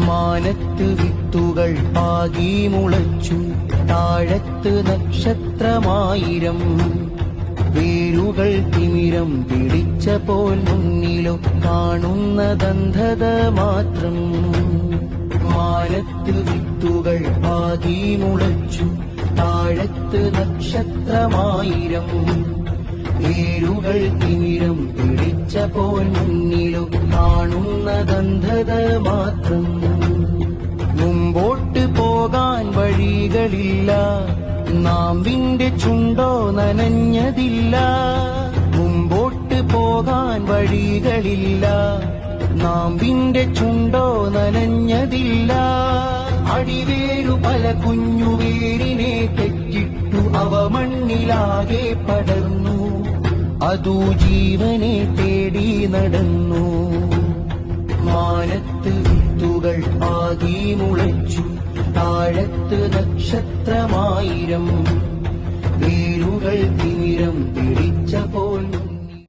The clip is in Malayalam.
മാനത്ത് വിത്തുകൾ പാകി മുളച്ചു, താഴത്ത് നക്ഷത്രമായിരം. വേരുകൾ തിമിരം പിടിച്ച പോൽ മുന്നിലോ കാണുന്നതന്ധത മാത്രം. മാനത്ത് വിത്തുകൾ പാകി മുളച്ചു, താഴത്ത് നക്ഷത്രമായിരം. വേരുകൾ തിമിരം പിടിച്ച പോൽ മുന്നിലോ കാണുന്നതന്ധത മാത്രം. മുമ്പോട്ട് പോകാൻ വഴികളില്ല, നാമ്പിന്റെ ചുണ്ടോ നനഞ്ഞതില്ല. മുമ്പോട്ട് പോകാൻ വഴികളില്ല, നാമ്പിന്റെ ചുണ്ടോ നനഞ്ഞതില്ല. അടിവേരു പല കുഞ്ഞുവേരിനെ തെറ്റിട്ടു അവ മണ്ണിലാകെ പടർന്നു, അതു ജീവനെ തേടി നടന്നു. മാനത്ത് വിത്തുകൾ പാകി മുളച്ചു, താഴത്ത് നക്ഷത്രമായിരം. വേരുകൾ തിമിരം പിടിച്ച